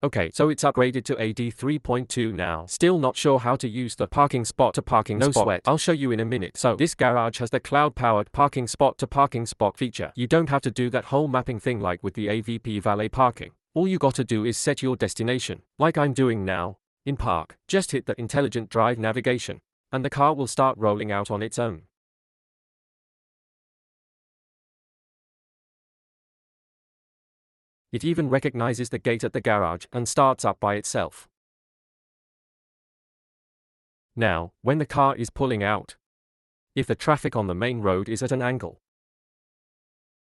Okay, so it's upgraded to AD 3.2 now. Still not sure how to use the parking spot to parking spot. No sweat, I'll show you in a minute. So this garage has the cloud-powered parking spot to parking spot feature. You don't have to do that whole mapping thing like with the AVP valet parking. All you gotta do is set your destination, like I'm doing now, in park. Just hit the intelligent drive navigation, and the car will start rolling out on its own. It even recognizes the gate at the garage and starts up by itself. Now, when the car is pulling out, if the traffic on the main road is at an angle,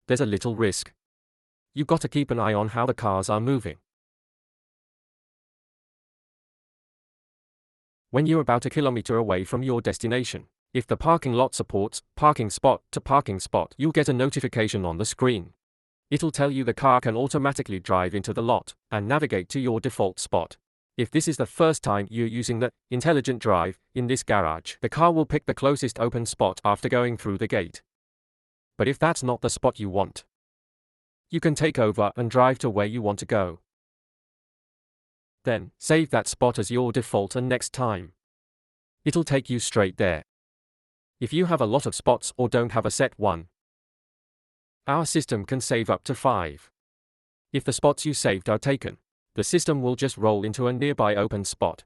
there's a little risk. You gotta keep an eye on how the cars are moving. When you're about a kilometer away from your destination, if the parking lot supports parking spot to parking spot, you'll get a notification on the screen. It'll tell you the car can automatically drive into the lot and navigate to your default spot. If this is the first time you're using the intelligent drive in this garage, the car will pick the closest open spot after going through the gate. But if that's not the spot you want, you can take over and drive to where you want to go. Then, save that spot as your default and next time, it'll take you straight there. If you have a lot of spots or don't have a set one, our system can save up to 5. If the spots you saved are taken, the system will just roll into a nearby open spot.